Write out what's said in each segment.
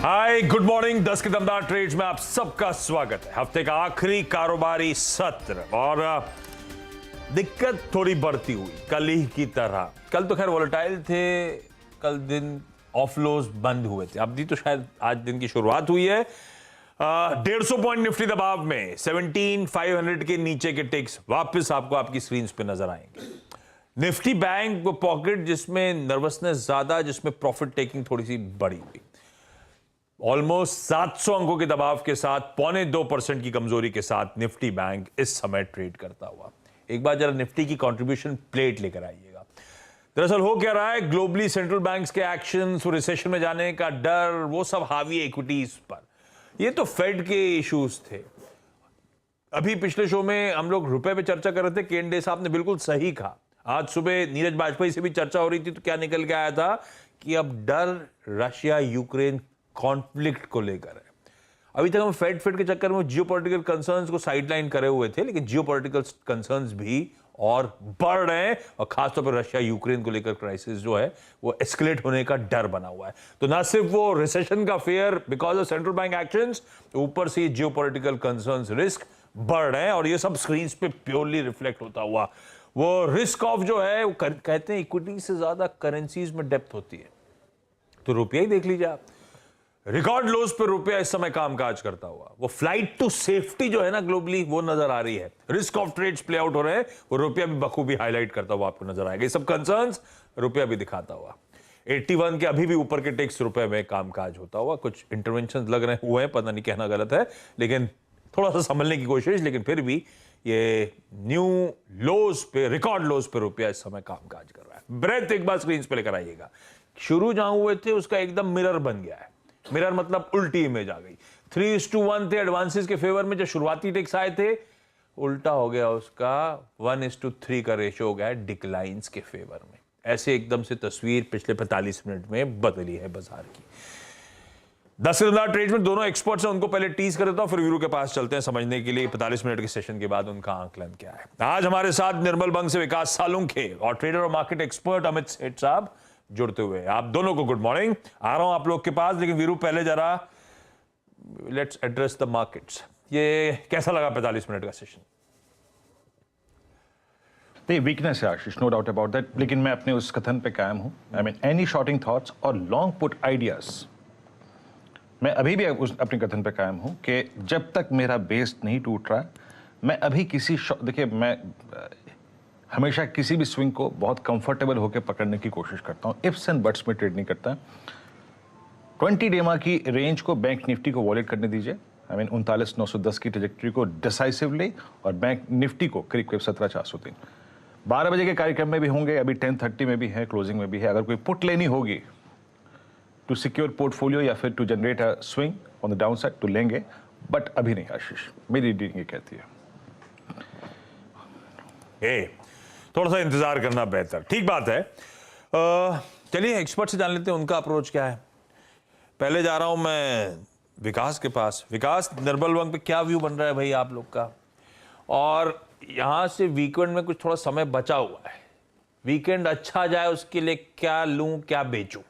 Hi good morning. 10 के दमदार trades में आप सबका स्वागत है। हफ्ते का आखिरी कारोबारी सत्र और दिक्कत थोड़ी बढ़ती हुई कल ही की तरह। कल तो खैर वोलेटाइल थे, कल दिन ऑफ लोज बंद हुए थे। अब तो शायद आज दिन की शुरुआत हुई है। 150 पॉइंट निफ्टी दबाव में 17,500 के नीचे के टिक्स वापस आपको आपकी स्क्रीन पे नजर आएंगे। निफ्टी बैंक वो पॉकेट जिसमें नर्वसनेस ज्यादा, जिसमें प्रॉफिट टेकिंग थोड़ी सी बड़ी हुई। ऑलमोस्ट 700 अंकों के दबाव के साथ 0.25% की कमजोरी के साथ निफ्टी बैंक इस समय ट्रेड करता हुआ। एक बार जरा निफ्टी की कंट्रीब्यूशन प्लेट लेकर आइएगा। दरअसल हो क्या रहा है, ग्लोबली सेंट्रल बैंक्स के एक्शंस, रिसेशन में जाने का डर, वो सब हावी इक्विटीज पर। ये तो फेड के इश्यूज थे। अभी पिछले शो में हम लोग रुपए पे चर्चा कर रहे थे। केंडे साहब ने बिल्कुल सही कहा। आज सुबह नीरज वाजपेयी से भी चर्चा हो रही थी, तो क्या निकल के आया था कि अब डर रशिया यूक्रेन कॉन्फ्लिक्ट को लेकर है। अभी तक हम फेड के चक्कर में जियोपॉलिटिकल कंसर्न्स को साइडलाइन करे हुए थे, लेकिन जियोपॉलिटिकल कंसर्न्स भी और बढ़ रहे हैं और खासतौर पर रशिया यूक्रेन को लेकर क्राइसिस जो है वो एस्केलेट होने का डर बना हुआ है। तो ना सिर्फ वो रिसेशन का fair because of central bank actions, ऊपर से जियोपॉलिटिकल कंसर्न्स, रिस्क बढ़ रहे हैं और ये सब स्क्रीन पे प्योरली रिफ्लेक्ट होता हुआ। वो रिस्क ऑफ जो है वो कहते हैं इक्विटी से ज्यादा करेंसीज में डेप्थ होती है। तो रुपया ही देख लीजिए आप, रिकॉर्ड लोज पे रुपया इस समय कामकाज करता हुआ। वो फ्लाइट टू सेफ्टी जो है ना ग्लोबली, वो नजर आ रही है। Risk off trades play out हो रहे हैं, वो रुपया भी बखूबी हाईलाइट करता हुआ आपको नजर आएगा। ये सब कंसर्न्स रुपया भी दिखाता हुआ। 81 के अभी भी ऊपर के टेक्स रुपए में कामकाज होता हुआ। कुछ इंटरवेंशन लग रहे हुए हैं, पता नहीं कहना गलत है, लेकिन थोड़ा सा संभलने की कोशिश। लेकिन फिर भी ये न्यू लोज पे, रिकॉर्ड लोज पे रुपया इस समय कामकाज कर रहा है। ब्रेथ एक बार स्क्रीन पे लेकर आइएगा। शुरू जहां हुए थे उसका एकदम मिरर बन गया है। मिरर मतलब उल्टी इमेज आ गई। 3:1 थे एडवांसेस के फेवर में जो शुरुआती टेक्स आए थे, उल्टा हो गया उसका 1:3 का रेशियो हो गया डिक्लाइंस के फेवर में। ऐसे एकदम से तस्वीर पिछले 45 मिनट में बदली है बाजार की। 10 ट्रेड में दोनों एक्सपर्ट्स हैं, उनको पहले टीज कर देता हूं, फिर वीरू के पास चलते हैं समझने के लिए 45 मिनट के सेशन के बाद उनका आंकलन क्या है। आज हमारे साथ निर्मल बंग से विकास सालुंखे और ट्रेडर और मार्केट एक्सपर्ट अमित सेठ साहब जुड़ते हुए। आप दोनों को गुड मॉर्निंग। आ रहा हूं आप लोग के पास, लेकिन वीरू पहले जरा लेट्स एड्रेस द मार्केट्स। ये कैसा लगा 45 मिनट का सेशन? नहीं, वीकनेस है Ashish, no doubt about that, लेकिन मैं अपने उस कथन पे कायम हूं। I mean any shorting thoughts और लॉन्ग पुट आइडियाज, मैं अभी भी अपने कथन पे कायम हूं कि जब तक मेरा बेस नहीं टूट रहा, मैं अभी किसी देखिए, मैं हमेशा किसी भी स्विंग को बहुत कंफर्टेबल होकर पकड़ने की कोशिश करता हूं। इफ्स एंड बट्स में ट्रेड नहीं करता। 20 डेमा की रेंज को बैंक निफ्टी को वॉलेट करने दीजिए। आई मीन 39,910 की ट्रेजेक्टरी को डिसाइसिवली, और बैंक निफ्टी को करीब करीब 17,403। 12 बजे के कार्यक्रम में भी होंगे, अभी 10:30 में भी है, क्लोजिंग में भी है। अगर कोई पुट लेनी होगी टू सिक्योर पोर्टफोलियो या फिर to generate a swing on the down side तो लेंगे, बट अभी नहीं आशीष, मेरी रीडिंग ये कहती है। थोड़ा सा इंतजार करना बेहतर। ठीक बात है। चलिए एक्सपर्ट से जान लेते हैं उनका अप्रोच क्या है। पहले जा रहा हूं मैं विकास के पास। विकास, निर्मल बंग पे क्या व्यू बन रहा है भाई आप लोग का? और यहां से वीकेंड में कुछ थोड़ा समय बचा हुआ है, वीकेंड अच्छा जाए उसके लिए क्या लूं, क्या बेचूं?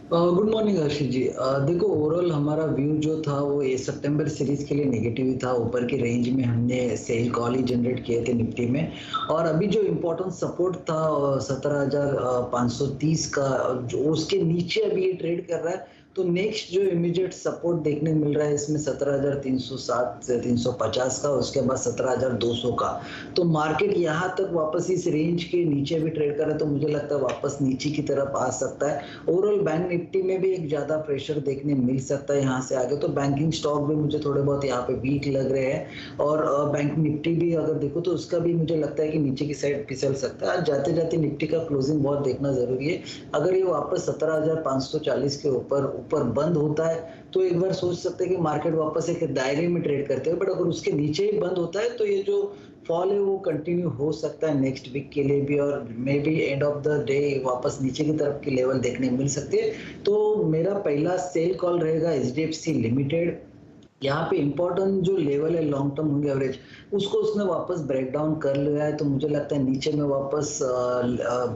Good morning Ashish ji. देखो, ओवरऑल हमारा व्यू जो था वो ये सितंबर सीरीज के लिए नेगेटिव ही था। ऊपर की रेंज में हमने सेल कॉल ही जनरेट किए थे निफ्टी में, और अभी जो इम्पोर्टेंट सपोर्ट था 17,530 का, जो उसके नीचे अभी ये ट्रेड कर रहा है। तो नेक्स्ट जो इमीडिएट सपोर्ट देखने मिल रहा है इसमें 17,360 से 350 का, उसके बाद 17,200 का। तो मार्केट यहाँ तक वापस इस रेंज के नीचे भी ट्रेड कर रहा है, तो मुझे लगता है वापस नीचे की तरफ आ सकता है। ओवरऑल बैंक निफ्टी में भी एक ज्यादा प्रेशर देखने मिल सकता है यहाँ से आगे। तो बैंकिंग स्टॉक भी मुझे थोड़े बहुत यहाँ पे वीक लग रहे हैं, और बैंक निफ्टी भी अगर देखो तो उसका भी मुझे लगता है कि नीचे की साइड फिसल सकता है। जाते जाते निफ्टी का क्लोजिंग बहुत देखना जरूरी है। अगर ये वापस 17,540 के ऊपर बंद होता है तो एक बार सोच सकते हैं कि मार्केट वापस एक दायरे में ट्रेड करते हैं, बट अगर उसके नीचे ही बंद होता है तो ये जो फॉल है वो कंटिन्यू हो सकता है नेक्स्ट वीक के लिए भी, और may be end of the day वापस नीचे की तरफ की लेवल देखने मिल सकती है। तो मेरा पहला सेल कॉल रहेगा HDFC लिमिटेड। यहाँ पे इम्पोर्टेंट जो लेवल है लॉन्ग टर्म मूविंग एवरेज उसको उसने वापस ब्रेक डाउन कर लिया है, तो मुझे लगता है नीचे में वापस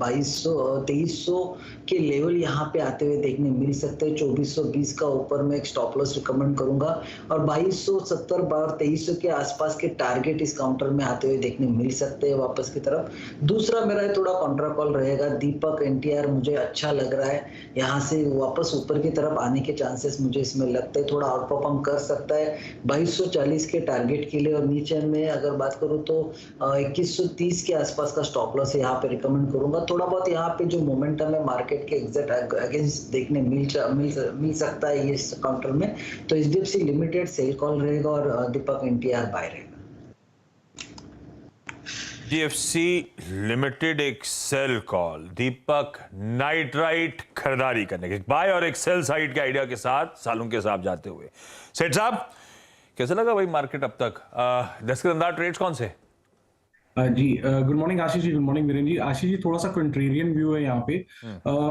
2300 के लेवल यहाँ पे आते हुए देखने मिल सकते हैं। 2420 का ऊपर में एक स्टॉप लॉस रिकमेंड करूंगा और 2270 और 2300 के आसपास के टारगेट इस काउंटर में आते हुए देखने मिल सकते हैं वापस की तरफ। दूसरा मेरा थोड़ा काउंटर कॉल रहेगा दीपक एनटीआर, मुझे अच्छा लग रहा है, यहाँ से वापस ऊपर की तरफ आने के चांसेस मुझे इसमें लगता है, थोड़ा आउट परफॉर्म कर सकता है 2240 के टारगेट के लिए। और नीचे में अगर बात करूं तो 2130 के आसपास का स्टॉप लॉस यहाँ पे रिकमेंड करूंगा। थोड़ा बहुत यहाँ पे जो मोमेंटम है मार्केट के एग्जैक्ट अगेंस्ट देखने मिल सकता है इस काउंटर में, तो एचडीएफसी लिमिटेड सेल कॉल रहेगा और दीपक एनटीआर बाय रहेगा। DFC लिमिटेड एक सेल कॉल, दीपक नाइट्राइट खरीदारी करने के बाय और एक सेल साइड के आइडिया के साथ सालों के साथ जाते हुए। सेठ साहब कैसे लगा भाई मार्केट अब तक? 10 के अंदर ट्रेड्स कौन से? जी good morning Ashish ji, good morning Virendra ji. Ashish ji थोड़ा सा कंट्रेरियन व्यू है यहाँ पे।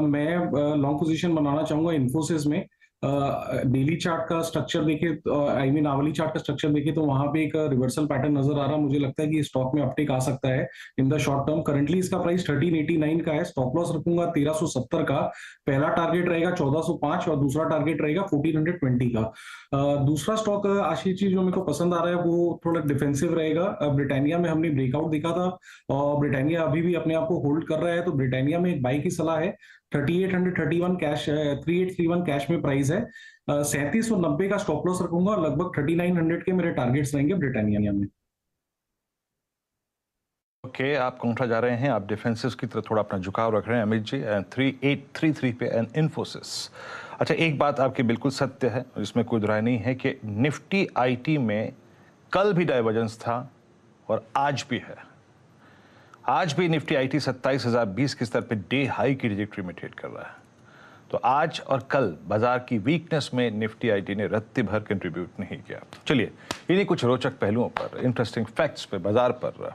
मैं लॉन्ग पोजीशन बनाना चाहूंगा इन्फोसिस में। डेली चार्ट का स्ट्रक्चर देखे, आई मीन आवली चार्ट का स्ट्रक्चर देखे तो वहां पे एक रिवर्सल पैटर्न नजर आ रहा, मुझे लगता है कि स्टॉक में अपटेक आ सकता है in the short term. Currently इसका प्राइस 1389 का है, स्टॉप लॉस रखूंगा 1370 का। पहला टारगेट रहेगा 1405 और दूसरा टारगेट रहेगा 1420 का। दूसरा स्टॉक आशीष जी जो मेरे को पसंद आ रहा है वो थोड़ा डिफेंसिव रहेगा। ब्रिटानिया में हमने ब्रेकआउट देखा था और ब्रिटानिया अभी भी अपने आप को होल्ड कर रहा है, तो ब्रिटानिया में एक बाई की सलाह है। 3831 कैश 3831 कैश में प्राइस है। 3790 का स्टॉप लॉस रखूंगा, लगभग 3900 के मेरे टारगेट्स रहेंगे ब्रिटानिया में। ओके, आप काउंटर जा रहे हैं, आप डिफेंसिव की तरफ थोड़ा अपना झुकाव रख रहे हैं अमित जी। 3833 पे एंड इन्फोसिस। अच्छा, एक बात आपकी बिल्कुल सत्य है और इसमें कोई राय नहीं है कि निफ्टी आईटी में कल भी डाइवर्जेंस था और आज भी है। आज भी निफ्टी आईटी 27,020 के स्तर पे डे हाई की ट्रैजेक्टरी में ट्रेड कर रहा है। तो आज और कल बाजार की वीकनेस में निफ्टी आईटी ने रत्ती भर कंट्रीब्यूट नहीं किया। चलिए इन्हीं कुछ रोचक पहलुओं पर, इंटरेस्टिंग फैक्ट्स पे, बाजार पर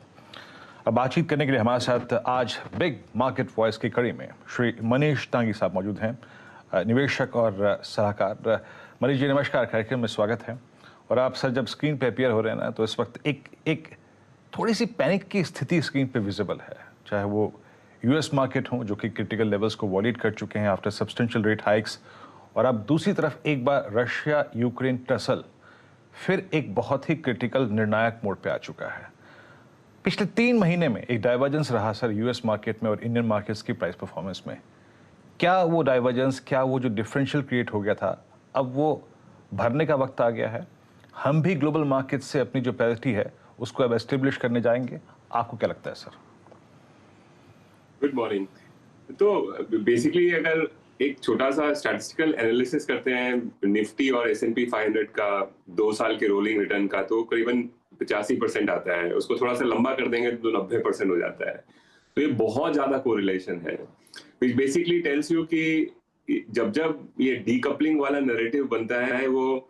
अब बातचीत करने के लिए हमारे साथ आज बिग मार्केट वॉइस की कड़ी में श्री मनीष तांगी साहब मौजूद हैं, निवेशक और सलाहकार। मनीष जी नमस्कार, कार्यक्रम में स्वागत है। और आप सर जब स्क्रीन पे अपीयर हो रहे हैं ना, तो इस वक्त एक थोड़ी सी पैनिक की स्थिति स्क्रीन पे विजिबल है, चाहे वो यूएस मार्केट हो जो कि क्रिटिकल लेवल्स को वॉलिड कर चुके हैं आफ्टर सब्सटेंशियल रेट हाइक्स, और अब दूसरी तरफ एक बार रशिया यूक्रेन टसल फिर एक बहुत ही क्रिटिकल निर्णायक मोड पे आ चुका है। पिछले 3 महीने में एक डाइवर्जेंस रहा सर यूएस मार्केट में और इंडियन मार्केट्स की प्राइस परफॉर्मेंस में। क्या वो डाइवर्जेंस, क्या वो जो डिफरेंशियल क्रिएट हो गया था, अब वो भरने का वक्त आ गया है? हम भी ग्लोबल मार्केट से अपनी जो पैरिटी है उसको अब एस्टेब्लिश करने जाएंगे, आपको क्या लगता है सर? Good morning. तो बेसिकली अगर एक छोटा सा स्टैटिस्टिकल एनालिसिस करते हैं निफ्टी और S&P 500 का 2 साल के रोलिंग रिटर्न का, तो करीबन 85% आता है। उसको थोड़ा सा लंबा कर देंगे तो 90% हो जाता है। तो ये बहुत ज्यादा कोरिलेशन है, which basically tells you कि जब ये डीकपलिंग वाला नैरेटिव बनता है वो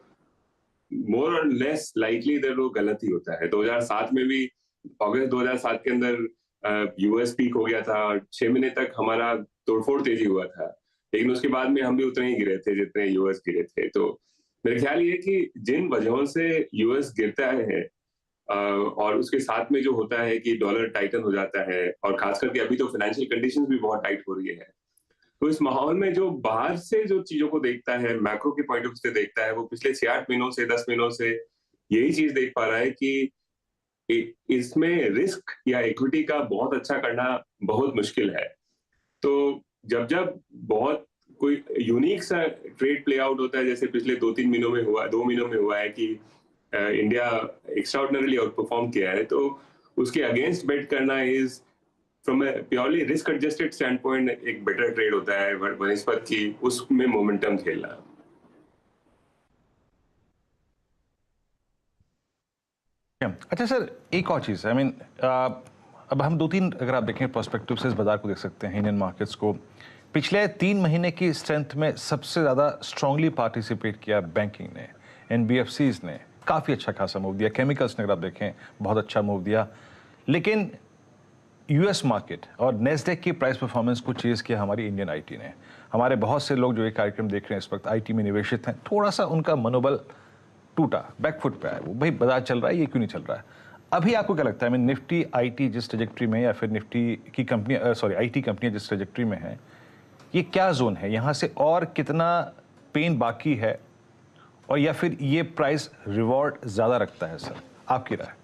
मोर और लेस लाइकली दैट वो गलत ही होता है। 2007 में भी अगस्त 2007 के अंदर यूएस पीक हो गया था, 6 महीने तक हमारा तोड़फोड़ तेजी हुआ था, लेकिन उसके बाद में हम भी उतने ही गिरे थे जितने यूएस गिरे थे। तो मेरे ख्याल ये कि जिन वजहों से यूएस गिरता है और उसके साथ में जो होता है कि डॉलर टाइटन हो जाता है, और खास करके अभी तो फाइनेंशियल कंडीशंस भी बहुत टाइट हो रही है, तो इस माहौल में जो बाहर से जो चीजों को देखता है, मैक्रो के पॉइंट ऑफ व्यू से देखता है, वो पिछले 6-8 महीनों से 10 महीनों से यही चीज देख पा रहा है कि इसमें रिस्क या इक्विटी का बहुत अच्छा करना बहुत मुश्किल है। तो जब बहुत कोई यूनिक सा ट्रेड प्ले आउट होता है, जैसे पिछले 2 महीनों में हुआ है कि इंडिया एक्स्ट्राऑर्डिनरीली आउट परफॉर्म किया है, तो उसके अगेंस्ट बेट करना is from A purely risk adjusted stand point एक बेटर ट्रेड होता है बनस्पत की उसमें मोमेंटम खेलना। अच्छा सर, एक और चीज़, आई मीन अब हम 2-3 अगर आप देखें पर्सपेक्टिव से इस बाजार को देख सकते हैं, इंडियन मार्केट्स को। पिछले 3 महीने की स्ट्रेंथ में सबसे ज़्यादा स्ट्रांगली पार्टिसिपेट किया बैंकिंग ने, एनबीएफसीज ने काफ़ी अच्छा खासा मूव दिया, केमिकल्स ने अगर आप देखें बहुत अच्छा मूव दिया। लेकिन यूएस मार्केट और नेस्डेक की प्राइस परफॉर्मेंस को चेज़ किया हमारी इंडियन आईटी ने। हमारे बहुत से लोग जो ये कार्यक्रम देख रहे हैं इस वक्त आईटी में निवेशित हैं, थोड़ा सा उनका मनोबल टूटा, बैकफुट पे आया वो, भाई बाजार चल रहा है, ये क्यों नहीं चल रहा है। अभी आपको क्या लगता है, निफ्टी आईटी जिस ट्रेजेक्ट्री में, या फिर निफ्टी की कंपनी आईटी कंपनियां जिस ट्रेजेक्ट्री में है, ये क्या जोन है, यहाँ से और कितना पेन बाकी है, और या फिर ये प्राइस रिवॉर्ड ज्यादा रखता है सर, आपकी राय?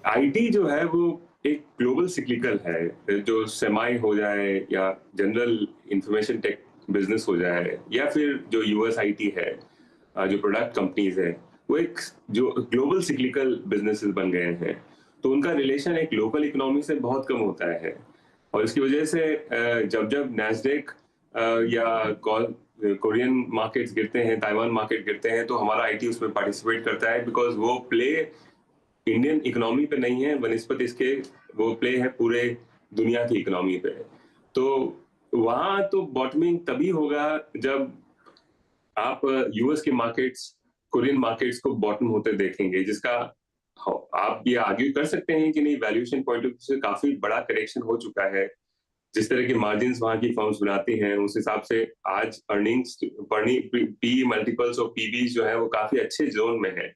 आईटी जो है वो एक ग्लोबल सिक्लिकल है, जो सेमाई हो जाए या जनरल इंफॉर्मेशन टेक बिजनेस हो जाए, या फिर जो यूएस आईटी है, जो प्रोडक्ट कंपनीज है, वो एक जो ग्लोबल सिक्लिकल बिजनेसेस बन गए हैं। तो उनका रिलेशन एक लोकल इकोनॉमी से बहुत कम होता है, और इसकी वजह से जब जब नैस्डैक या कोरियन मार्केट्स गिरते हैं, ताइवान मार्केट गिरते हैं, तो हमारा आईटी उसमें पार्टिसिपेट करता है, बिकॉज वो प्ले इंडियन इकोनॉमी पे नहीं है, बनस्पत इसके वो प्ले है पूरे दुनिया की इकोनॉमी पे। तो वहां तो बॉटमिंग तभी होगा जब आप यूएस के मार्केट्स, कोरियन मार्केट्स को बॉटम होते देखेंगे, जिसका आप ये आर्ग्यू कर सकते हैं कि नहीं, वैल्यूएशन पॉइंट ऑफ व्यू से काफी बड़ा करेक्शन हो चुका है। जिस तरह के मार्जिन्स वहां की फर्म्स बनाती हैं, उस हिसाब से आज अर्निंग्स, पी मल्टीपल्स और पीबीज जो है वो काफी अच्छे जोन में है।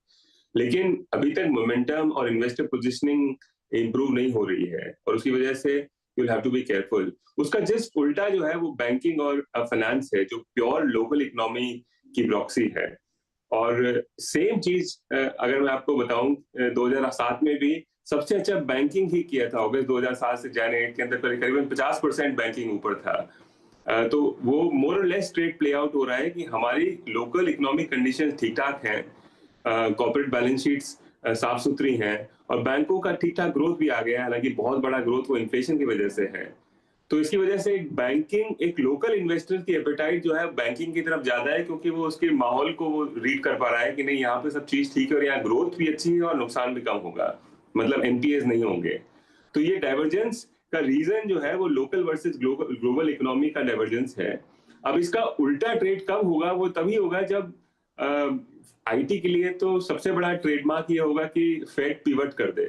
लेकिन अभी तक मोमेंटम और इन्वेस्टर पोजीशनिंग इंप्रूव नहीं हो रही है, और उसकी वजह से you will have to be careful. उसका जस्ट उल्टा जो है वो बैंकिंग और फाइनेंस है, जो प्योर लोकल इकोनॉमी की प्रॉक्सी है। और सेम चीज अगर मैं आपको बताऊं, 2007 में भी सबसे अच्छा बैंकिंग ही किया था। अगस्त 2007 से जनवरी 8 के अंदर करीबन 50% बैंकिंग ऊपर था। तो वो मोर और लेस ट्रेड प्ले आउट हो रहा है कि हमारी लोकल इकोनॉमिक कंडीशन ठीक ठाक हैं, कॉर्पोरेट बैलेंस शीट्स साफ सुथरी हैं, और बैंकों का ठीक ठाक ग्रोथ भी आ गया है। हालांकि बहुत बड़ा ग्रोथ वो इन्फ्लेशन की वजह से है। तो इसकी वजह से बैंकिंग, एक लोकल इन्वेस्टर की एपेटाइट जो है बैंकिंग की तरफ ज्यादा है, क्योंकि वो उसके माहौल को वो रीड कर पा रहा है कि नहीं, यहाँ पे सब चीज ठीक है और यहाँ ग्रोथ भी अच्छी है और नुकसान भी कम होगा, मतलब एनपीएस नहीं होंगे। तो ये डाइवर्जेंस का रीजन जो है वो लोकल वर्सेस ग्लोबल इकोनॉमी का डाइवर्जेंस है। अब इसका उल्टा ट्रेड कब होगा? वो तभी होगा जब आईटी के लिए तो सबसे बड़ा ट्रेडमार्क ये होगा कि फेड पिवट कर दे,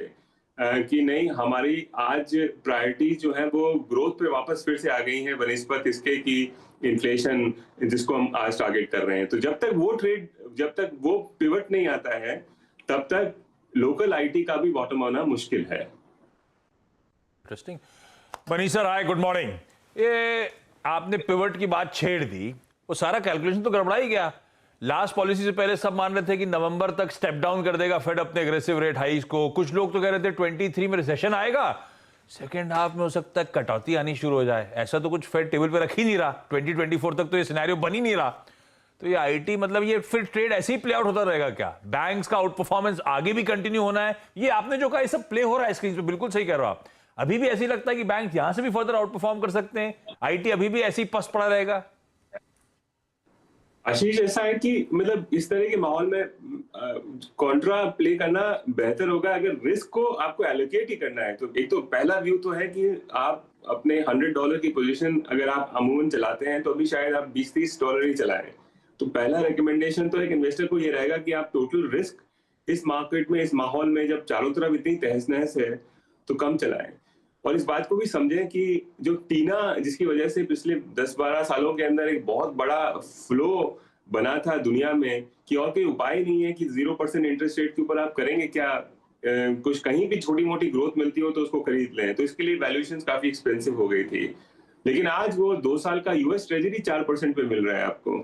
कि नहीं, हमारी आज प्रायोरिटी जो है वो ग्रोथ पे वापस फिर से आ गई है, बनस्पत इसके कि इन्फ्लेशन जिसको हम आज टारगेट कर रहे हैं। तो जब तक वो पिवट नहीं आता है, तब तक लोकल आईटी का भी बॉटम आना मुश्किल है। इंटरेस्टिंग। मनीष सर, हाय, गुड मॉर्निंग। ये आपने पिवट की बात छेड़ दी, वो सारा कैलकुलेशन तो गड़बड़ा ही गया। लास्ट पॉलिसी से पहले सब मान रहे थे कि नवंबर तक स्टेप डाउन कर देगा फेड अपने एग्रेसिव रेट हाइस को। कुछ लोग तो कह रहे थे 23 में रिसेशन आएगा, सेकेंड हाफ में हो सकता है कटौती आनी शुरू हो जाए। ऐसा तो कुछ फेड टेबल पे रख ही नहीं रहा, 2024 तक तो ये सिनेरियो बन ही नहीं रहा। तो ये आईटी, मतलब ये फिर ट्रेड ऐसे ही प्ले आउट होता रहेगा क्या? बैंक्स का आउट परफॉर्मेंस आगे भी कंटिन्यू होना है? ये आपने जो कहा, ये सब प्ले हो रहा है स्क्रीन पे, बिल्कुल सही कह रहे हो आप। अभी भी ऐसे ही लगता है कि बैंक यहां से भी फर्दर आउट परफॉर्म कर सकते हैं, आईटी अभी भी ऐसे ही पस पड़ा रहेगा? आशीष, ऐसा है कि मतलब इस तरह के माहौल में कॉन्ट्रा प्ले करना बेहतर होगा अगर रिस्क को आपको एलोकेट ही करना है। तो एक तो पहला व्यू तो है कि आप अपने $100 की पोजीशन अगर आप अमूमन चलाते हैं तो अभी शायद आप $20-30 ही चलाएं। तो पहला रिकमेंडेशन तो एक इन्वेस्टर को ये रहेगा कि आप टोटल रिस्क इस मार्केट में, इस माहौल में जब चारों तरफ इतनी तहस नहस है, तो कम चलाएं। और इस बात को भी समझें कि जो टीना, जिसकी वजह से पिछले 10-12 सालों के अंदर एक बहुत बड़ा फ्लो बना था दुनिया में, कि और कोई उपाय नहीं है कि 0% इंटरेस्ट रेट के ऊपर आप करेंगे क्या, कुछ कहीं भी छोटी मोटी ग्रोथ मिलती हो तो उसको खरीद लें। तो इसके लिए वैल्यूएशंस काफी एक्सपेंसिव हो गई थी। लेकिन आज वो 2 साल का यूएस ट्रेजरी 4% पे मिल रहा है आपको।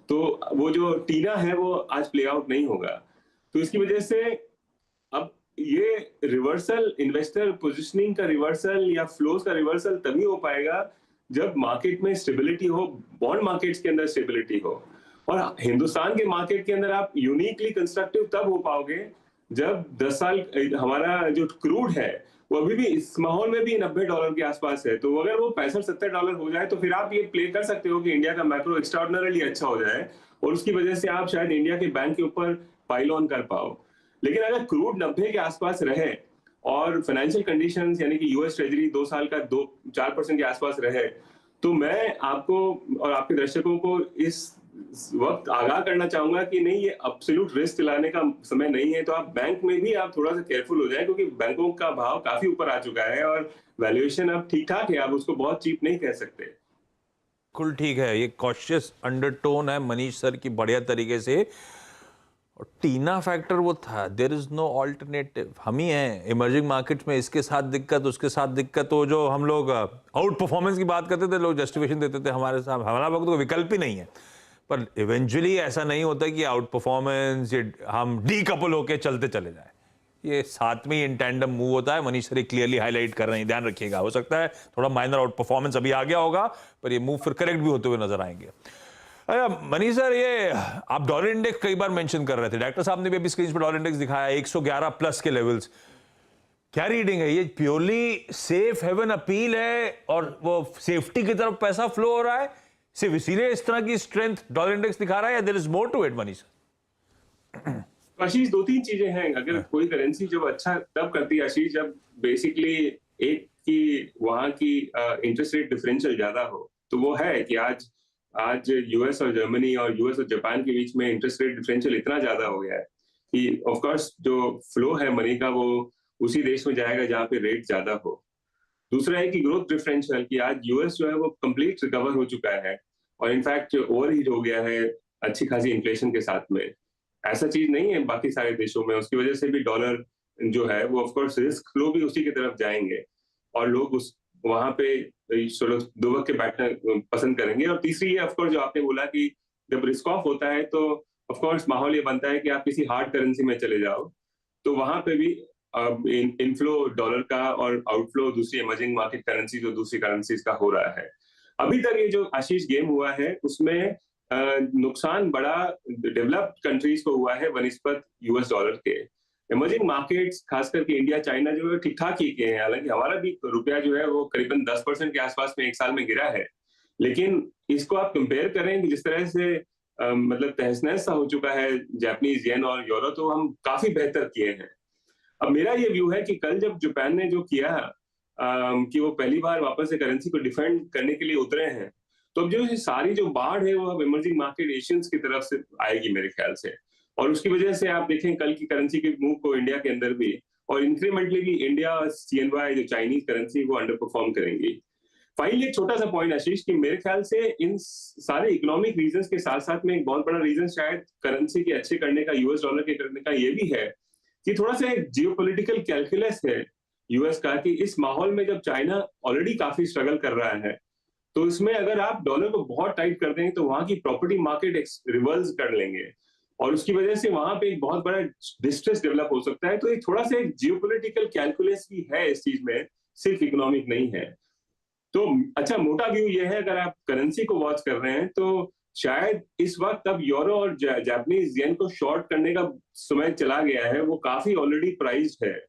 तो वो जो टीना है वो आज प्ले आउट नहीं होगा। तो इसकी वजह से अब ये रिवर्सल, इन्वेस्टर पोजिशनिंग का रिवर्सल या फ्लोज का रिवर्सल तभी हो पाएगा जब मार्केट में स्टेबिलिटी हो, बॉन्ड मार्केट्स के अंदर स्टेबिलिटी हो। और हिंदुस्तान के मार्केट के अंदर आप यूनिकली कंस्ट्रक्टिव तब हो पाओगे जब 10 साल हमारा जो क्रूड है वो अभी भी इस माहौल में भी $90 के आसपास है। तो अगर वो $65-70 हो जाए तो फिर आप ये प्ले कर सकते हो कि इंडिया का मैक्रो एक्स्ट्राऑर्डिनरीली अच्छा हो जाए, और उसकी वजह से आप शायद इंडिया के बैंक के ऊपर पाइल ऑन कर पाओ। लेकिन अगर क्रूड 90 के आसपास रहे और फाइनेंशियल कंडीशंस, यानी कि यूएस ट्रेजरी 2 साल का 4% के आसपास रहे, तो मैं आपको और आपके दर्शकों को इस वक्त आगाह करना चाहूंगा कि नहीं, ये एब्सोल्यूट रिस्क चलाने का समय नहीं है। तो आप बैंक में भी आप थोड़ा सा केयरफुल हो जाएं, क्योंकि बैंकों का भाव काफी ऊपर आ चुका है और वैल्यूएशन अब ठीक ठाक है, आप उसको बहुत चीप नहीं कह सकते। बिल्कुल ठीक है, ये कॉशियस अंडरटोन है मनीष सर की बढ़िया तरीके से। और टीना फैक्टर वो था, देयर इज नो ऑल्टरनेटिव, हम ही हैं इमर्जिंग मार्केट्स में, इसके साथ दिक्कत उसके साथ दिक्कत। तो जो हम लोग आउट परफॉर्मेंस की बात करते थे, लोग जस्टिफिकेशन देते थे हमारे साथ, हमारा वक्त तो विकल्प ही नहीं है। पर इवेंचुअली ऐसा नहीं होता कि आउट परफॉर्मेंस ये हम डीकपल होके चलते चले जाए, ये साथ में ही इन टैंडम मूव होता है। मनीष सर क्लियरली हाईलाइट कर रहे हैं, ध्यान रखिएगा। हो सकता है थोड़ा माइनर आउट परफॉर्मेंस अभी आ गया होगा, पर ये मूव फिर करेक्ट भी होते हुए नजर आएंगे। मनीष सर, ये आप डॉलर इंडेक्स कई बार मेंशन कर रहे थे, डॉक्टर साहब ने भी अभी स्क्रीन पर डॉलर इंडेक्स दिखाया 111 प्लस के लेवल्स। क्या रीडिंग है ये? प्योरली सेफ हेवन अपील है और वो सेफ्टी की तरफ पैसा फ्लो हो रहा है, सिर्फ इसीलिए इस तरह की स्ट्रेंथ डॉलर इंडेक्स दिखा रहा है, या there is more to it Manish sir? Ashish, दो तीन चीजें हैं। अगर कोई करेंसी जब अच्छा तब करती है आशीष, जब बेसिकली एक की वहां की इंटरेस्ट रेट डिफरेंशियल ज्यादा हो। तो वो है कि आज यूएस और जर्मनी और यूएस और जापान के बीच में इंटरेस्ट रेट डिफरेंशियल इतना ज्यादा हो गया है कि ऑफ कोर्स जो फ्लो है मनी का वो उसी देश में जाएगा जहां पे रेट ज्यादा हो। दूसरा है कि ग्रोथ डिफरेंशियल, कि आज यूएस जो है वो कंप्लीट रिकवर हो चुका है और इनफैक्ट ओवरहीट हो गया है अच्छी खासी इन्फ्लेशन के साथ में। ऐसा चीज नहीं है बाकी सारे देशों में, उसकी वजह से भी डॉलर जो है वो ऑफ कोर्स रिस्क फ्लो भी उसी की तरफ जाएंगे और लोग उस वहां पे दो वक्त के बैठना पसंद करेंगे। और तीसरी ये ऑफ कोर्स जो आपने बोला कि जब रिस्क ऑफ होता है तो ऑफ कोर्स माहौल ये बनता है कि आप किसी हार्ड करेंसी में चले जाओ, तो वहां पे भी इनफ्लो डॉलर का और आउटफ्लो दूसरी इमर्जिंग मार्केट करेंसी जो दूसरी करेंसीज का हो रहा है। अभी तक ये जो आशीष गेम हुआ है उसमें नुकसान बड़ा डेवलप्ड कंट्रीज को हुआ है बनिस्बत यूएस डॉलर के। इमर्जिंग मार्केट्स खास करके इंडिया चाइना जो है ठीक ठाक ही के हैं, हालांकि हमारा भी रुपया जो है वो करीबन 10% के आसपास में एक साल में गिरा है, लेकिन इसको आप कंपेयर करें कि जिस तरह से मतलब तहस नहस सा हो चुका है जापानीज येन और यूरो, तो हम काफी बेहतर किए हैं। अब मेरा ये व्यू है कि कल जब जापान ने जो किया कि वो पहली बार वापस से करेंसी को डिफेंड करने के लिए उतरे हैं, तो अब जो सारी जो बाढ़ है वो अब इमर्जिंग मार्केट एशियंस की तरफ से आएगी मेरे ख्याल से, और उसकी वजह से आप देखें कल की करेंसी के मूव को इंडिया के अंदर भी, और इंक्रीमेंटली भी इंडिया CNY जो चाइनीज करेंसी वो अंडर परफॉर्म करेंगी। फाइनली एक छोटा सा पॉइंट आशीष, कि मेरे ख्याल से इन सारे इकोनॉमिक रीजंस के साथ साथ में एक बहुत बड़ा रीजन शायद करेंसी के अच्छे करने का, यूएस डॉलर के करने का ये भी है कि थोड़ा सा एक जियोपॉलिटिकल कैलकुलस है यूएस का, कि इस माहौल में जब चाइना ऑलरेडी काफी स्ट्रगल कर रहा है, तो इसमें अगर आप डॉलर को बहुत टाइट कर देंगे तो वहां की प्रॉपर्टी मार्केट रिवर्स कर लेंगे और उसकी वजह से वहां पे एक बहुत बड़ा डिस्ट्रेस डेवलप हो सकता है। तो एक थोड़ा सा एक जियोपॉलिटिकल कैलकुलस भी है इस चीज में, सिर्फ इकोनॉमिक नहीं है। तो अच्छा, मोटा व्यू ये है, अगर आप करेंसी को वॉच कर रहे हैं तो शायद इस वक्त अब यूरो और जापानीज येन को शॉर्ट करने का समय चला गया है, वो काफी ऑलरेडी प्राइस्ड है।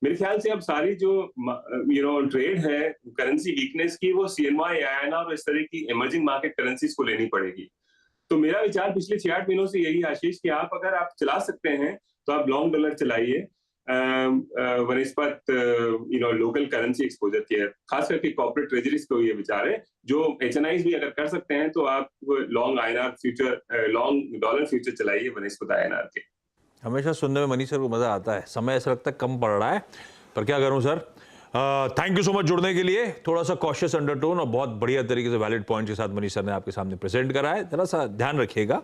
मेरे ख्याल से अब सारी जो ट्रेड है करेंसी वीकनेस की, वो CNY INR और इस तरह की इमर्जिंग मार्केट करेंसीज को लेनी पड़ेगी। तो मेरा विचार पिछले 6-8 महीनों से यही आशीष, कि आप अगर आप चला सकते हैं तो आप लॉन्ग डॉलर चलाइए बनिस्बत लोकल करेंसी एक्सपोजर के, खास करके कॉर्पोरेट ट्रेजरीज को ये विचार है। जो HNIs भी अगर कर सकते हैं तो आप long INR future, long dollar future चलाइए बनिस्बत INR के। हमेशा सुनने में मनीष सर को मजा आता है, समय ऐसा लगता है कम पड़ रहा है, पर क्या करूं sir. Thank you so much जुड़ने के लिए। थोड़ा सा कॉशियस अंडरटोन और बहुत बढ़िया तरीके से वैलिड पॉइंट के साथ मनीष सर ने आपके सामने प्रेजेंट करा है। जरा सा ध्यान रखिएगा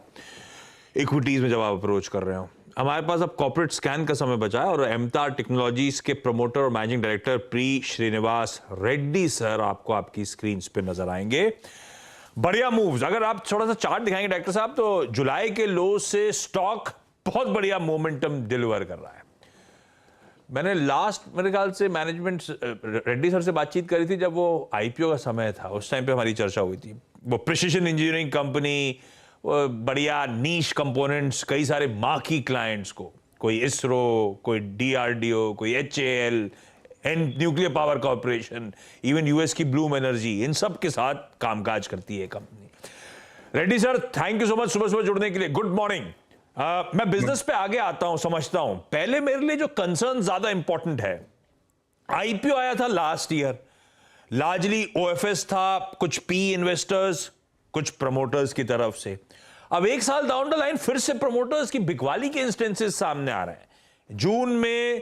इक्विटीज में जब आप अप्रोच कर रहे हो। हमारे पास अब कॉर्पोरेट स्कैन का समय बचा है और एमतार टेक्नोलॉजीज के प्रमोटर और मैनेजिंग डायरेक्टर प्री श्रीनिवास रेड्डी सर आपको आपकी स्क्रीन पे नजर आएंगे। बढ़िया मूव्स, अगर आप थोड़ा सा चार्ट दिखाएंगे डायरेक्टर साहब, तो जुलाई के लो से स्टॉक बहुत बढ़िया मोमेंटम डिलीवर कर रहा है। मैंने लास्ट मेरे ख्याल से मैनेजमेंट रेड्डी सर से बातचीत करी थी जब वो IPO का समय था, उस टाइम पे हमारी चर्चा हुई थी। वो प्रिसिजन इंजीनियरिंग कंपनी, बढ़िया नीश कंपोनेंट्स, कई सारे मार्की क्लाइंट्स को, कोई इसरो, कोई DRDO, कोई HAL, nuclear power corporation, even US की ब्लूम एनर्जी, इन सब के साथ कामकाज करती है company. Reddy sir, thank you so much सुबह सुबह जुड़ने के लिए। Good morning. मैं बिजनेस पे आगे आता हूं, समझता हूं। पहले मेरे लिए जो कंसर्न ज्यादा इंपॉर्टेंट है, IPO आया था लास्ट ईयर, लार्जली OFS था, कुछ PE इन्वेस्टर्स, कुछ प्रमोटर्स की तरफ से। अब एक साल डाउन द लाइन फिर से प्रमोटर्स की बिकवाली के इंस्टेंसेस सामने आ रहे हैं। जून में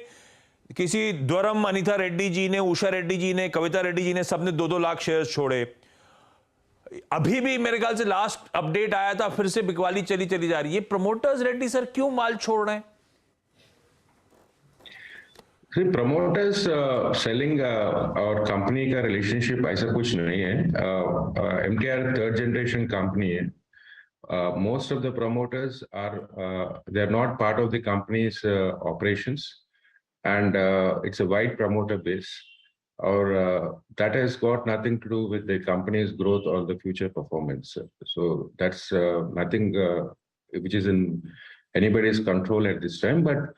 किसी द्वरम अनीता रेड्डी जी ने, उषा रेड्डी जी ने, कविता रेड्डी जी ने, सबने 2-2 लाख शेयर्स छोड़े। अभी भी मेरे ख्याल से लास्ट अपडेट आया था, फिर से बिकवाली चली जा रही है। प्रमोटर्स रेड्डी सर क्यों माल छोड़ रहे हैं? प्रमोटर्स सेलिंग और कंपनी का रिलेशनशिप ऐसा कुछ नहीं है। MTR थर्ड जनरेशन कंपनी है। Most of the promoters they're not part of the company's operations, and it's a wide promoter base, or that has got nothing to do with the company's growth or the future performance. So that's nothing which is in anybody's control at this time, but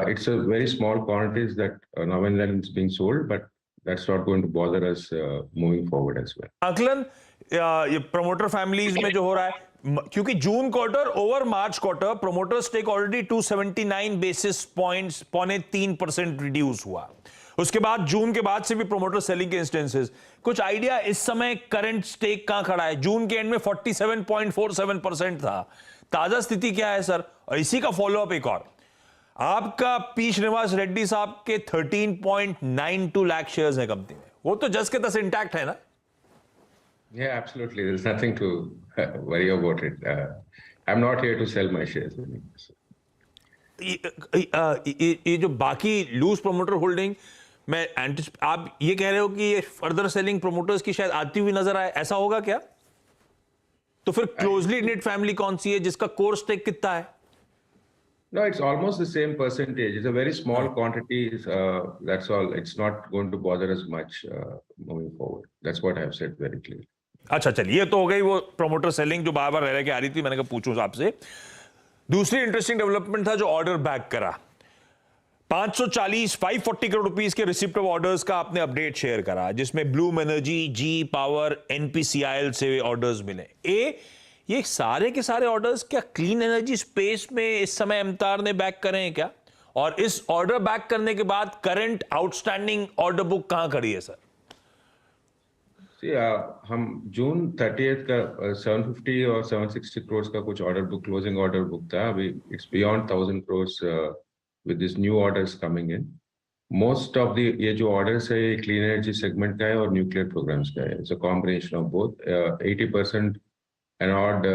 it's a very small quantities that now and then it's being sold, but that's not going to bother us moving forward as well. आकलन ये promoter families में जो हो रहा है, क्योंकि June quarter over March quarter promoter stake already 279 basis points 0.3% reduce हुआ। उसके बाद जून के बाद से भी प्रमोटर सेलिंग के इंस्टेंसेस, कुछ आइडिया इस समय करंट स्टेक कहां खड़ा है? जून के एंड में 47.47% था। ताजा स्थिति क्या है सर? और इसी का फॉलोअप एक और, आपका पी श्रीनिवास रेड्डी साहब के 13.92 लाख शेयर्स है कंपनी में, वो तो जस के तस इंटैक्ट है ना? Yeah, absolutely. There's nothing to worry about it. I'm not here to sell my shares. ये जो बाकी लूज प्रमोटर होल्डिंग में आप ये कह रहे हो कि ये फर्दर सेलिंग प्रमोटर्स की शायद आती हुई नजर आए, ऐसा होगा क्या? तो फिर क्लोजली knit फैमिली कौन सी है जिसका कोर स्टेक कितना है? No, it's almost the same percentage. It's a very small quantity. That's all. It's not going to bother us much moving forward. That's what I have said very clearly. अच्छा चलिए, ये तो हो गई वो promoter selling जो बार बार रह के आ रही थी, मैंने कहा पूछूं आपसे। दूसरी इंटरेस्टिंग डेवलपमेंट था जो ऑर्डर बैक करा, 540 करोड़ रुपीस के रिसिप्ट ऑफ ऑर्डर्स का आपने अपडेट शेयर करा, जिसमें ब्लूम एनर्जी, जी पावर, NPCIL से ऑर्डर्स मिले। ये सारे के सारे ऑर्डर्स क्या क्लीन एनर्जी स्पेस में इस समय एमतार ने बैक करे हैं क्या? और इस ऑर्डर बैक करने के बाद करंट आउटस्टैंडिंग ऑर्डर बुक कहां खड़ी है सर? हम जून 30th का 750 और 760 करोड़ का कुछ order book, closing order book था। अभी it's beyond 1000 crore with this new orders coming in. Most of the ये जो ऑर्डर्स है क्लीन एनर्जी सेगमेंट का है और न्यूक्लियर प्रोग्राम्स का है। It's a combination of both. 80% and odd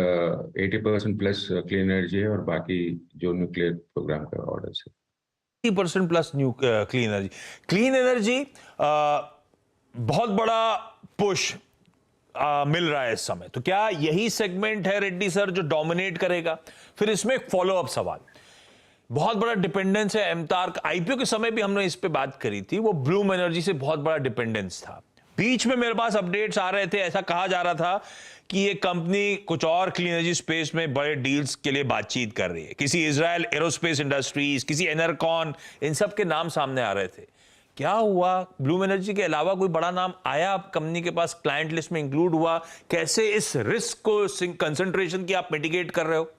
80% plus clean energy है और बाकी जो न्यूक्लियर प्रोग्राम का ऑर्डर्स है 80% plus clean energy. Clean energy बहुत बड़ा पुश मिल रहा है इस समय, तो क्या यही सेगमेंट है रेड्डी सर जो डोमिनेट करेगा? फिर इसमें एक फॉलोअप सवाल, बहुत बड़ा डिपेंडेंस है एमतार का। आईपीओ के समय भी हमने इस पे बात करी थी, वो ब्लूम एनर्जी से बहुत बड़ा डिपेंडेंस था। बीच में मेरे पास अपडेट्स आ रहे थे, ऐसा कहा जा रहा था कि ये कंपनी कुछ और क्लीन एनर्जी स्पेस में बड़े डील्स के लिए बातचीत कर रही है, किसी इजराइल एरोस्पेस इंडस्ट्रीज, किसी एनर्कॉन, इन सब के नाम सामने आ रहे थे। क्या हुआ? ब्लूम एनर्जी के अलावा कोई बड़ा नाम आया कंपनी के पास, क्लाइंट लिस्ट में इंक्लूड हुआ? कैसे इस रिस्क को, कंसंट्रेशन की आप मिटिगेट कर रहे हो?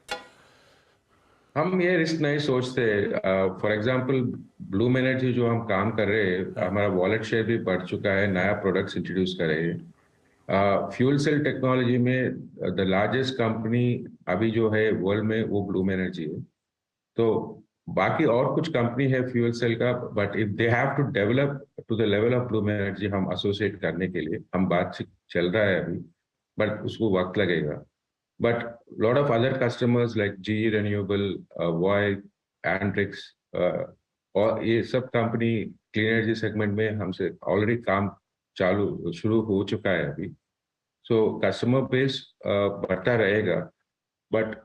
हम ये रिस्क नहीं सोचते। फॉर एग्जांपल ब्लूम एनर्जी जो हम काम कर रहे हैं, हमारा वॉलेट शेयर भी बढ़ चुका है, नया प्रोडक्ट्स इंट्रोड्यूस कर रहे हैं। फ्यूल सेल टेक्नोलॉजी में द लार्जेस्ट कंपनी अभी जो है वर्ल्ड में वो ब्लूम एनर्जी है। तो बाकी और कुछ कंपनी है फ्यूल सेल का, but if they have to develop to the level of Bloom Energy, हम एसोसिएट करने के लिए हम बात चल रहा है अभी, बट उसको वक्त लगेगा। But lot of other customers like GE Renewable, Voith, Andrix, और ये सब कंपनी क्लीन एनर्जी सेगमेंट में हमसे ऑलरेडी काम शुरू हो चुका है अभी। सो कस्टमर बेस बढ़ता रहेगा, बट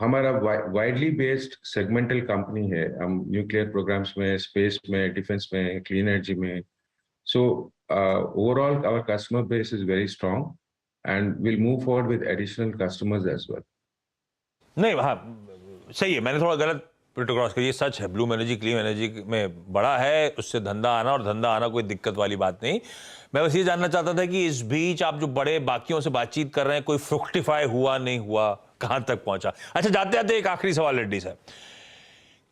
हमारा वाइडली बेस्ड सेगमेंटल कंपनी है। हम न्यूक्लियर प्रोग्राम्स में, स्पेस में, डिफेंस में, क्लीन एनर्जी में। So overall our customer base is very strong and will move forward with additional customers as well. नहीं, हाँ सही है, मैंने थोड़ा गलत क्रॉस करिए। सच है, ब्लूम एनर्जी क्लीन एनर्जी में बड़ा है, उससे धंधा आना, और धंधा आना कोई दिक्कत वाली बात नहीं। मैं बस ये जानना चाहता था कि इस बीच आप जो बड़े बाकियों से बातचीत कर रहे हैं, कोई फ्रुक्टिफाई हुआ नहीं हुआ, कहां तक पहुंचा? अच्छा, जाते जाते एक आखिरी सवाल रेड्डी साहब,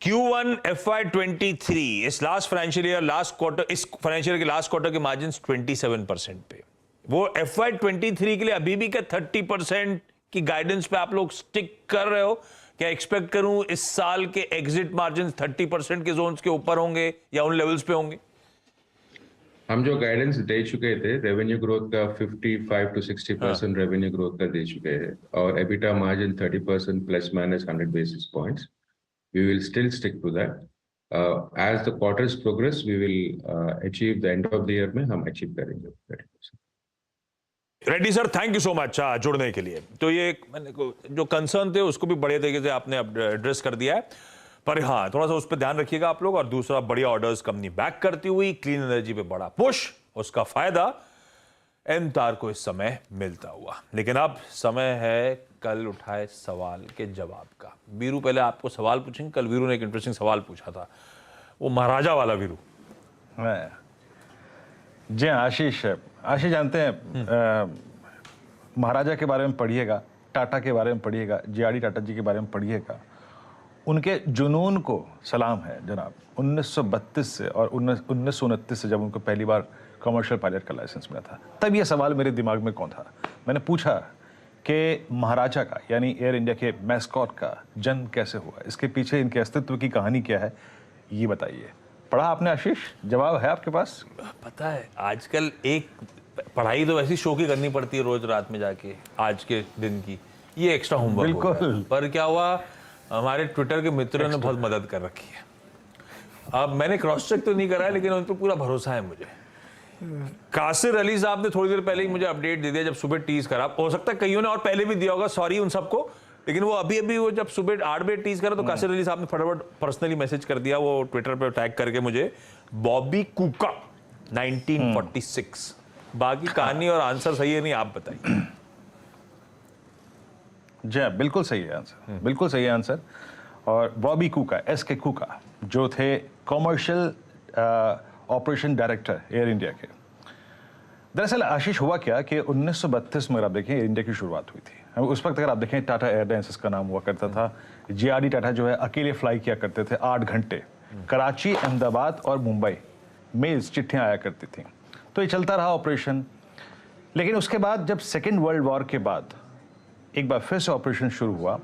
Q1 FY23 इस last financial year last quarter, इस फाइनेंशियल ईयर के लास्ट क्वार्टर के मार्जिन 27% पे, वो FY23 के लिए अभी भी क्या 30% की गाइडेंस पे आप लोग स्टिक कर रहे हो? क्या एक्सपेक्ट करूं इस साल के एग्जिट मार्जिन 30% के जोन्स के ऊपर होंगे या उन लेवल्स पे होंगे? हम जो गाइडेंस दे चुके थे रेवेन्यू ग्रोथ का 55 to 60% रेवेन्यू ग्रोथ का दे चुके हैं और EBITDA margin 30% plus minus 100 basis points. We will still stick to that. As the quarters progress, we will achieve the end of the year में हम achieve करेंगे 30%. Reddy sir, thank you so much जुड़ने के लिए। तो ये मैंने जो कंसर्न थे उसको भी बड़े तरीके से आपने एड्रेस कर दिया है, पर हाँ थोड़ा सा उस पर ध्यान रखिएगा आप लोग। और दूसरा, बढ़िया ऑर्डर्स कंपनी बैक करती हुई, क्लीन एनर्जी पे बड़ा पुश, उसका फायदा एमतार को इस समय मिलता हुआ। लेकिन अब समय है कल उठाए सवाल के जवाब का। वीरू पहले आपको सवाल पूछेंगे। कल वीरू ने एक इंटरेस्टिंग सवाल पूछा था, वो महाराजा वाला वीरू। जी आशीष जानते हैं महाराजा के बारे में पढ़िएगा, टाटा के बारे में पढ़िएगा, जे.आर.डी. टाटा जी के बारे में पढ़िएगा। उनके जुनून को सलाम है जनाब। 1932 से और 1929 से जब उनको पहली बार कमर्शियल पायलट का लाइसेंस मिला था, तब ये सवाल मेरे दिमाग में कौन था। मैंने पूछा कि महाराजा का यानी एयर इंडिया के मैस्कॉट का जन्म कैसे हुआ, इसके पीछे इनके अस्तित्व की कहानी क्या है, ये बताइए। पढ़ा आपने आशीष? जवाब है आपके पास? पता है, आजकल एक पढ़ाई तो वैसी शो की करनी पड़ती है रोज रात में जाके, आज के दिन की ये एक्स्ट्रा होमवर्क बिल्कुल। पर क्या हुआ, हमारे ट्विटर के मित्रों ने बहुत मदद कर रखी है। अब मैंने क्रॉस चेक तो नहीं करा है, लेकिन उन पर पूरा भरोसा है मुझे। कासिर अली साहब ने थोड़ी देर पहले ही मुझे अपडेट दे दिया जब सुबह टीज करा। हो सकता है कईयों ने और पहले भी दिया होगा, सॉरी उन सबको, लेकिन वो अभी वो जब सुबह 8 बजे टीज करा तो कासिर अली साहब ने फटाफट पर्सनली मैसेज कर दिया, वो ट्विटर पे टैग करके मुझे, बॉबी कुका 1946। बाकी कहानी और आंसर सही है नहीं, आप बताइए। जी बिल्कुल सही है आंसर, बिल्कुल सही है आंसर। और बॉबी कुका, एस.के. कुका, जो थे commercial operation director air India के। दरअसल आशीष हुआ क्या कि 1932 में अगर आप देखें एयर इंडिया की शुरुआत हुई थी। उस वक्त अगर आप देखें टाटा एयरलाइंस इसका नाम हुआ करता था। जे.आर.डी. टाटा जो है अकेले फ्लाई किया करते थे 8 घंटे, कराची, अहमदाबाद और मुंबई मेल्स, चिट्ठियाँ आया करती थी। तो ये चलता रहा ऑपरेशन। लेकिन उसके बाद जब सेकेंड वर्ल्ड वॉर के बाद एक बार फिर से ऑपरेशन शुरू हुआ,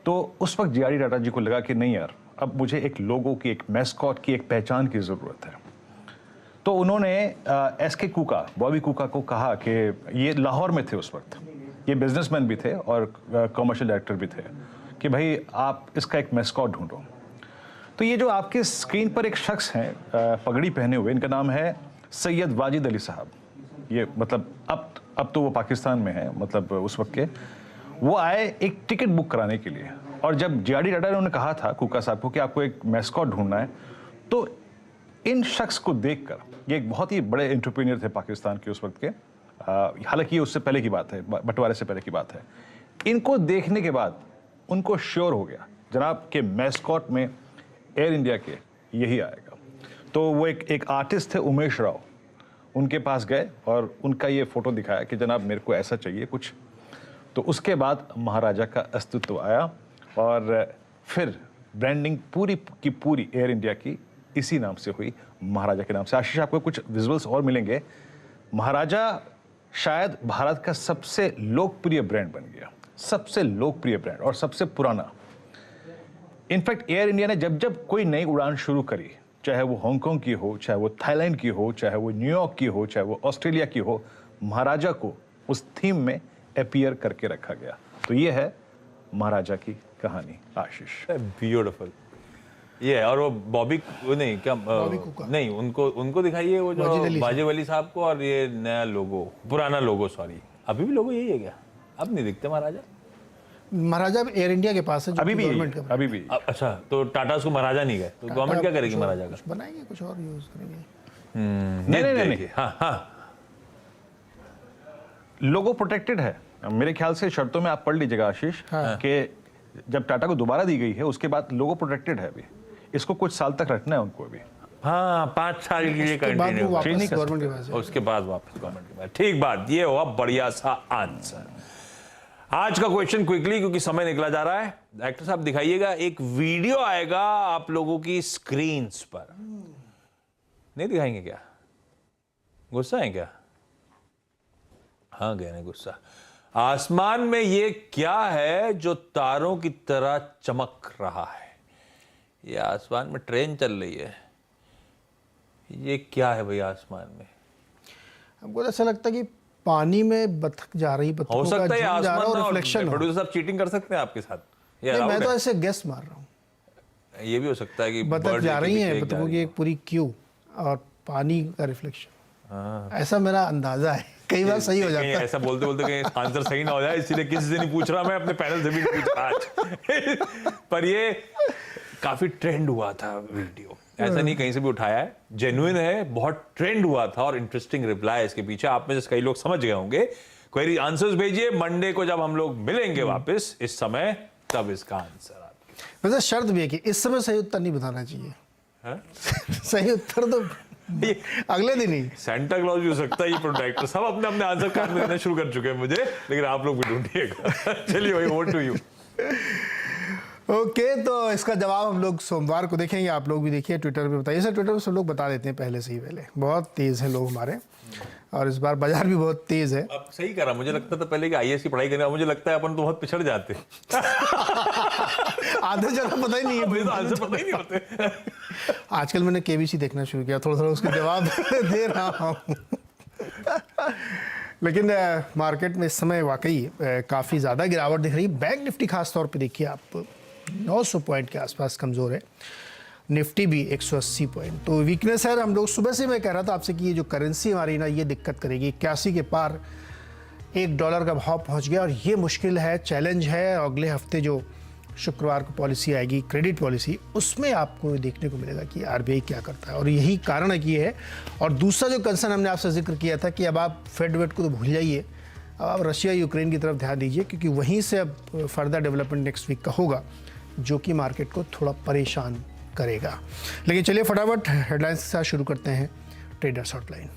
तो उस वक्त जे.आर.डी. टाटा जी को लगा कि नहीं यार, अब मुझे एक लोगो की, एक मैस्कॉट की, एक पहचान की ज़रूरत है। तो उन्होंने एस.के. कुका, बॉबी कुका को कहा कि ये लाहौर में थे उस वक्त, ये बिजनेसमैन भी थे और कॉमर्शियल डायरेक्टर भी थे, कि भाई आप इसका एक मैस्कॉट ढूंढो। तो ये जो आपके स्क्रीन पर एक शख्स हैं पगड़ी पहने हुए, इनका नाम है सैयद वाजिद अली साहब। ये मतलब अब तो वो पाकिस्तान में है, मतलब उस वक्त के वो आए एक टिकट बुक कराने के लिए। और जब जे.आर.डी. टाटा ने उन्हें कहा था कुका साहब को कि आपको एक मैस्कॉट ढूंढना है, तो इन शख्स को देखकर, ये एक बहुत ही बड़े एंटरप्रेन्योर थे पाकिस्तान के उस वक्त के, हालांकि ये उससे पहले की बात है, बंटवारे से पहले की बात है। इनको देखने के बाद उनको श्योर हो गया जनाब के मैस्कॉट में एयर इंडिया के यही आएगा। तो वो एक आर्टिस्ट थे उमेश राव, उनके पास गए और उनका ये फोटो दिखाया कि जनाब मेरे को ऐसा चाहिए कुछ। तो उसके बाद महाराजा का अस्तित्व आया और फिर ब्रांडिंग पूरी की पूरी एयर इंडिया की इसी नाम से हुई, महाराजा के नाम से। आशीष आपको कुछ विजुअल्स और मिलेंगे। महाराजा शायद भारत का सबसे लोकप्रिय ब्रांड बन गया, सबसे लोकप्रिय ब्रांड और सबसे पुराना। इनफैक्ट एयर इंडिया ने जब जब कोई नई उड़ान शुरू करी, चाहे वो हांगकांग की हो, चाहे वो थाईलैंड की हो, चाहे वो न्यूयॉर्क की हो, चाहे वो ऑस्ट्रेलिया की हो, महाराजा को उस थीम में अपीयर करके रखा गया। तो ये है महाराजा की कहानी आशीष। ब्यूटीफुल। ये और वो बॉबी नहीं क्या नहीं, उनको दिखाइए वो जो वाजिद अली साहब को, और ये नया लोगो, पुराना लोगो, सॉरी अभी भी लोगो यही है क्या? अब नहीं दिखते महाराजा। महाराजा एयर इंडिया के पास है, अभी भी अभी भी। अच्छा, तो टाटा उसको महाराजा नहीं गए, तो गवर्नमेंट क्या करेगी महाराजा का? बनाएंगे, कुछ और यूज करेंगे। नहीं। हाँ, लोगो प्रोटेक्टेड है मेरे ख्याल से। शर्तों में आप पढ़ लीजिएगा आशीष, कि जब टाटा को दोबारा दी गई है उसके बाद लोगो प्रोटेक्टेड है। अभी इसको कुछ साल तक रखना है उनको अभी। हाँ, 5 साल के लिए कंटिन्यू, गवर्नमेंट के पास, उसके बाद वापस गवर्नमेंट के पास। ठीक बात, ये हुआ बढ़िया सा आंसर। आज का क्वेश्चन क्विकली, क्योंकि समय निकला जा रहा है। एक्टर साहब दिखाइएगा, एक वीडियो आएगा आप लोगों की स्क्रीन्स पर। नहीं दिखाएंगे क्या? गुस्सा है क्या? हाँ गया नहीं गुस्सा। आसमान में ये क्या है जो तारों की तरह चमक रहा है? ये आसमान में ट्रेन चल रही है, ये क्या है भाई आसमान में? हमको तो ऐसा लगता है कि पानी में बतख जा रही, हो बतखों का सकता है ये झुंड जा रहा है आसमान और ना, और रिफ्लेक्शन हो। प्रोड्यूसर साहब चीटिंग कर सकते हैं आपके साथ, ये नहीं, मैं allowed तो है? ऐसे गेस मार रहा हूँ। ये भी हो सकता है कि बतख bird जा एक के रही पीछे हैं, एक जा बतखों रही की है। एक पूरी क्यू और पानी का रिफ्लेक्शन, ऐसा मेरा अंदाजा है। कई बार सही हो कहीं जाता है। ऐसा बोलते बोलते कहीं आंसर सही ना हो जाए, इसलिए किसी से नहीं पूछ रहा, मैं अपने पैनल से भी नहीं पूछ रहा आज। पर ये काफी ट्रेंड हुआ था वीडियो, ऐसा नहीं कहीं से भी उठाया है, जेन्युइन है, बहुत ट्रेंड हुआ था और इंटरेस्टिंग रिप्लाई इसके पीछे। आप में से कई लोग समझ गए होंगे। क्वेरी आंसर्स भेजिए, मंडे को जब हम लोग मिलेंगे वापस इस समय, तब इसका आंसर आपके। वैसे शर्त भी है कि इस समय सही उत्तर नहीं बताना चाहिए। हाँ? सही उत्तर तो अगले दिन ही। सेंटा क्लॉज भी हो सकता है ये प्रोटेक्टर, सब अपने अपने आंसर कार्ड में देना शुरू कर चुके हैं मुझे, लेकिन आप लोग भी ढूंढिएगा। चलिए भाई, ओवर टू यू। ओके, तो इसका जवाब हम लोग सोमवार को देखेंगे। आप लोग भी देखिए, ट्विटर पे बताइए। सर ट्विटर पे सब लोग बता देते हैं पहले से ही, पहले बहुत तेज है लोग हमारे, और इस बार बाजार भी बहुत तेज है। आप सही करा, मुझे लगता था पहले कि आईएएस की पढ़ाई करने, मुझे लगता है अपन तो बहुत पिछड़ जाते। आधे जगह पता ही नहीं मुझे है, तो आंसर पता ही नहीं होते। आजकल मैंने केबीसी देखना शुरू किया, थोड़ा थोड़ा उसके जवाब दे रहा हूँ। लेकिन मार्केट में इस समय वाकई काफ़ी ज़्यादा गिरावट दिख रही है। बैंक निफ्टी खास तौर पे देखिए आप 900 पॉइंट के आसपास कमज़ोर है, निफ्टी भी 180 पॉइंट। तो वीकनेस है। हम लोग सुबह से मैं कह रहा था आपसे कि ये जो करेंसी हमारी ना, ये दिक्कत करेगी। 81 के पार $1 का भाव पहुंच गया और ये मुश्किल है, चैलेंज है। अगले हफ्ते जो शुक्रवार को पॉलिसी आएगी, क्रेडिट पॉलिसी, उसमें आपको देखने को मिलेगा कि आरबीआई क्या करता है, और यही कारण है कि ये है। और दूसरा जो कंसर्न हमने आपसे जिक्र किया था कि अब आप फेड वेट को तो भूल जाइए, अब आप रशिया यूक्रेन की तरफ ध्यान दीजिए, क्योंकि वहीं से अब फर्दर डेवलपमेंट नेक्स्ट वीक का होगा, जो कि मार्केट को थोड़ा परेशान करेगा। लेकिन चलिए फटाफट हेडलाइंस के साथ शुरू करते हैं ट्रेडर्स हॉटलाइन।